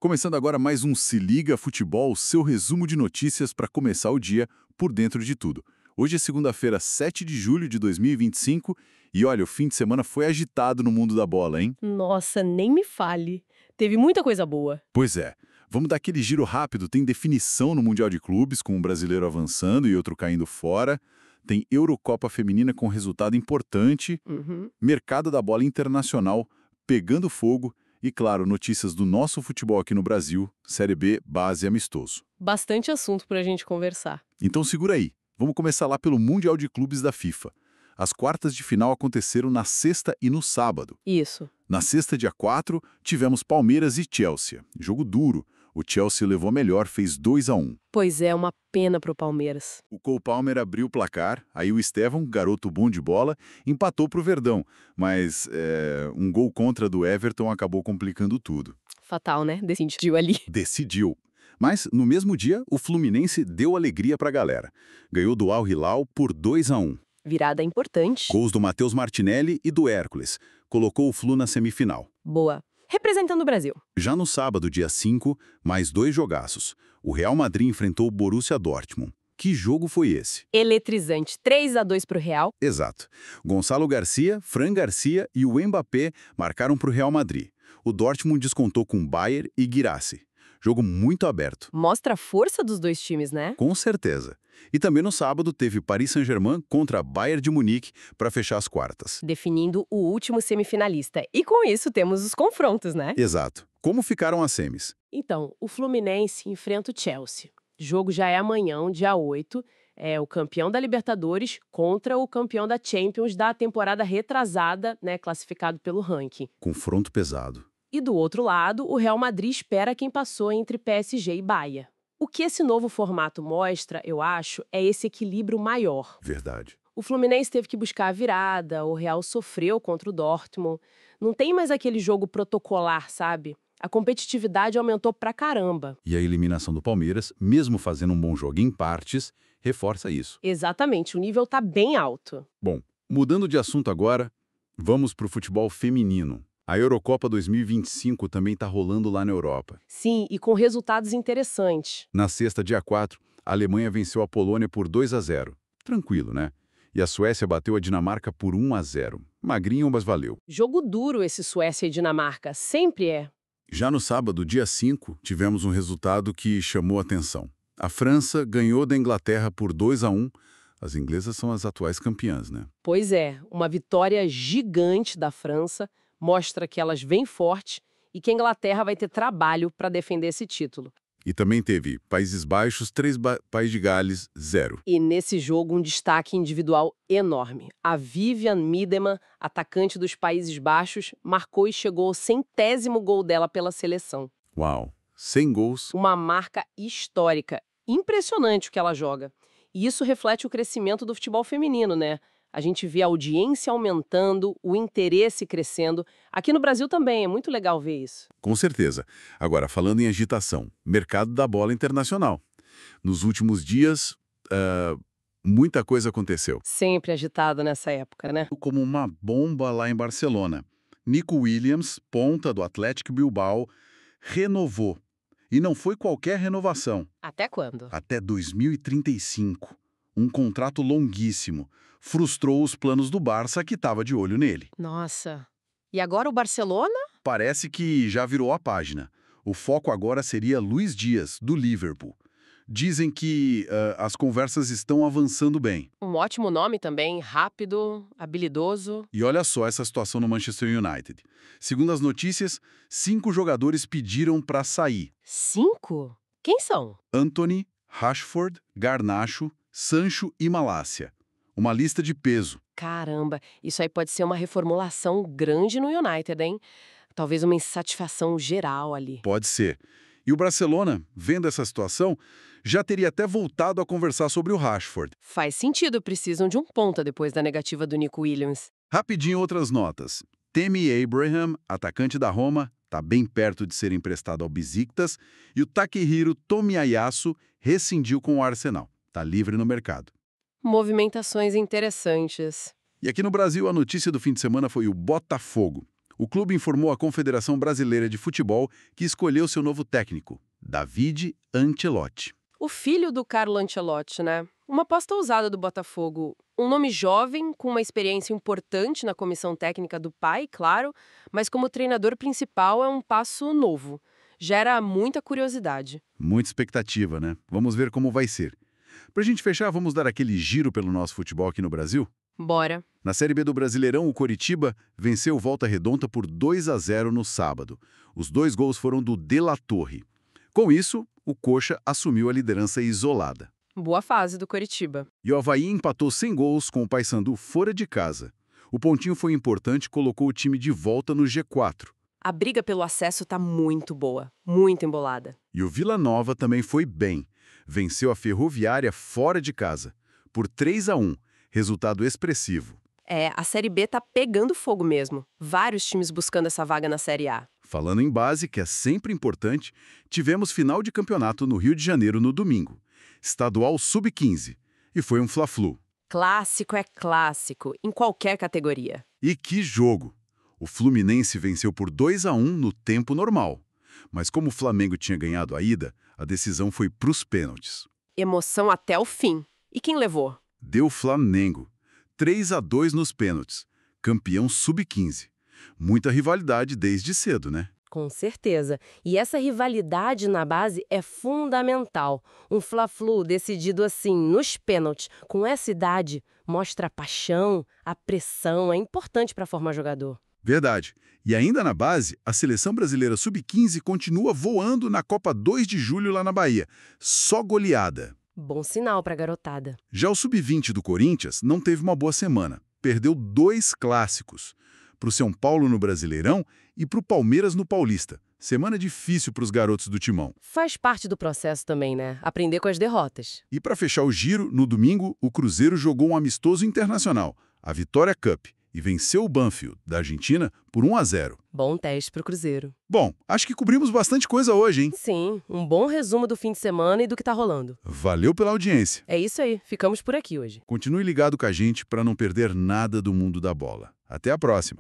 Começando agora mais um Se Liga Futebol, seu resumo de notícias para começar o dia por dentro de tudo. Hoje é segunda-feira, 7 de julho de 2025 e olha, o fim de semana foi agitado no mundo da bola, hein? Nossa, nem me fale. Teve muita coisa boa. Pois é. Vamos dar aquele giro rápido. Tem definição no Mundial de Clubes, com um brasileiro avançando e outro caindo fora. Tem Eurocopa Feminina com resultado importante. Uhum. Mercado da bola internacional pegando fogo. E, claro, notícias do nosso futebol aqui no Brasil, Série B, base e amistoso. Bastante assunto pra gente conversar. Então segura aí. Vamos começar lá pelo Mundial de Clubes da FIFA. As quartas de final aconteceram na sexta e no sábado. Isso. Na sexta, dia 4, tivemos Palmeiras e Chelsea. Jogo duro. O Chelsea levou a melhor, fez 2-1. Pois é, uma pena pro Palmeiras. O Cole Palmer abriu o placar, aí o Estevão, garoto bom de bola, empatou pro Verdão. Mas um gol contra do Everton acabou complicando tudo. Fatal, né? Decidiu ali. Decidiu. Mas, no mesmo dia, o Fluminense deu alegria pra galera. Ganhou do Al Hilal por 2-1. Virada importante. Gols do Matheus Martinelli e do Hércules. Colocou o Flu na semifinal. Boa. Representando o Brasil. Já no sábado, dia 5, mais 2 jogaços. O Real Madrid enfrentou o Borussia Dortmund. Que jogo foi esse? Eletrizante. 3-2 pro Real. Exato. Gonçalo Garcia, Fran Garcia e o Mbappé marcaram para o Real Madrid. O Dortmund descontou com Bayer e Guirassy. Jogo muito aberto. Mostra a força dos dois times, né? Com certeza. E também no sábado teve Paris Saint-Germain contra Bayern de Munique para fechar as quartas. Definindo o último semifinalista. E com isso temos os confrontos, né? Exato. Como ficaram as semis? Então, o Fluminense enfrenta o Chelsea. O jogo já é amanhã, dia 8. É o campeão da Libertadores contra o campeão da Champions da temporada retrasada, né, classificado pelo ranking. Confronto pesado. E do outro lado, o Real Madrid espera quem passou entre PSG e Bahia. O que esse novo formato mostra, eu acho, é esse equilíbrio maior. Verdade. O Fluminense teve que buscar a virada, o Real sofreu contra o Dortmund. Não tem mais aquele jogo protocolar, sabe? A competitividade aumentou pra caramba. E a eliminação do Palmeiras, mesmo fazendo um bom jogo em partes, reforça isso. Exatamente, o nível tá bem alto. Bom, mudando de assunto agora, vamos para o futebol feminino. A Eurocopa 2025 também está rolando lá na Europa. Sim, e com resultados interessantes. Na sexta, dia 4, a Alemanha venceu a Polônia por 2-0. Tranquilo, né? E a Suécia bateu a Dinamarca por 1-0. Magrinho, mas valeu. Jogo duro esse Suécia e Dinamarca, sempre é. Já no sábado, dia 5, tivemos um resultado que chamou a atenção. A França ganhou da Inglaterra por 2-1. As inglesas são as atuais campeãs, né? Pois é, uma vitória gigante da França, mostra que elas vêm forte e que a Inglaterra vai ter trabalho para defender esse título. E também teve Países Baixos, 3, País de Gales, 0. E nesse jogo um destaque individual enorme. A Vivian Miedema, atacante dos Países Baixos, marcou e chegou ao 100º gol dela pela seleção. Uau, 100 gols. Uma marca histórica. Impressionante o que ela joga. E isso reflete o crescimento do futebol feminino, né? A gente vê a audiência aumentando, o interesse crescendo. Aqui no Brasil também, é muito legal ver isso. Com certeza. Agora, falando em agitação, mercado da bola internacional. Nos últimos dias, muita coisa aconteceu. Sempre agitado nessa época, né? Como uma bomba lá em Barcelona. Nico Williams, ponta do Athletic Bilbao, renovou. E não foi qualquer renovação. Até quando? Até 2035. Um contrato longuíssimo. Frustrou os planos do Barça, que estava de olho nele. Nossa. E agora o Barcelona? Parece que já virou a página. O foco agora seria Luís Dias, do Liverpool. Dizem que as conversas estão avançando bem. Um ótimo nome também, rápido, habilidoso. E olha só essa situação no Manchester United. Segundo as notícias, 5 jogadores pediram para sair. 5? Quem são? Antony, Rashford, Garnacho, Sancho e Malásia. Uma lista de peso. Caramba, isso aí pode ser uma reformulação grande no United, hein? Talvez uma insatisfação geral ali. Pode ser. E o Barcelona, vendo essa situação, já teria até voltado a conversar sobre o Rashford. Faz sentido, precisam de um ponta depois da negativa do Nico Williams. Rapidinho outras notas. Tammy Abraham, atacante da Roma, está bem perto de ser emprestado ao Besiktas, e o Takehiro Tomiyasu rescindiu com o Arsenal. Está livre no mercado. Movimentações interessantes. E aqui no Brasil, a notícia do fim de semana foi o Botafogo. O clube informou a Confederação Brasileira de Futebol que escolheu seu novo técnico, David Ancelotti. O filho do Carlo Ancelotti, né? Uma aposta ousada do Botafogo. Um nome jovem, com uma experiência importante na comissão técnica do pai, claro, mas como treinador principal é um passo novo. Gera muita curiosidade. Muita expectativa, né? Vamos ver como vai ser. Pra gente fechar, vamos dar aquele giro pelo nosso futebol aqui no Brasil? Bora. Na Série B do Brasileirão, o Coritiba venceu o Volta Redonda por 2-0 no sábado. Os 2 gols foram do De La Torre. Com isso, o Coxa assumiu a liderança isolada. Boa fase do Coritiba. E o Avaí empatou sem gols com o Paysandu fora de casa. O pontinho foi importante e colocou o time de volta no G4. A briga pelo acesso tá muito boa, muito embolada. E o Vila Nova também foi bem. Venceu a Ferroviária fora de casa, por 3-1, resultado expressivo. A Série B tá pegando fogo mesmo. Vários times buscando essa vaga na Série A. Falando em base, que é sempre importante, tivemos final de campeonato no Rio de Janeiro no domingo. Estadual Sub-15. E foi um Fla-Flu. Clássico é clássico, em qualquer categoria. E que jogo! O Fluminense venceu por 2-1 no tempo normal. Mas como o Flamengo tinha ganhado a ida, a decisão foi pros pênaltis. Emoção até o fim. E quem levou? Deu Flamengo. 3-2 nos pênaltis. Campeão Sub-15. Muita rivalidade desde cedo, né? Com certeza. E essa rivalidade na base é fundamental. Um Fla-Flu decidido assim, nos pênaltis, com essa idade, mostra a paixão, a pressão, é importante para formar jogador. Verdade. E ainda na base, a Seleção Brasileira Sub-15 continua voando na Copa 2 de julho lá na Bahia. Só goleada. Bom sinal para a garotada. Já o Sub-20 do Corinthians não teve uma boa semana. Perdeu 2 clássicos. Para o São Paulo no Brasileirão e para o Palmeiras no Paulista. Semana difícil para os garotos do Timão. Faz parte do processo também, né? Aprender com as derrotas. E para fechar o giro, no domingo, o Cruzeiro jogou um amistoso internacional, a Vitória Cup, e venceu o Banfield, da Argentina, por 1-0. Bom teste pro Cruzeiro. Bom, acho que cobrimos bastante coisa hoje, hein? Sim, um bom resumo do fim de semana e do que tá rolando. Valeu pela audiência. É isso aí, ficamos por aqui hoje. Continue ligado com a gente para não perder nada do mundo da bola. Até a próxima.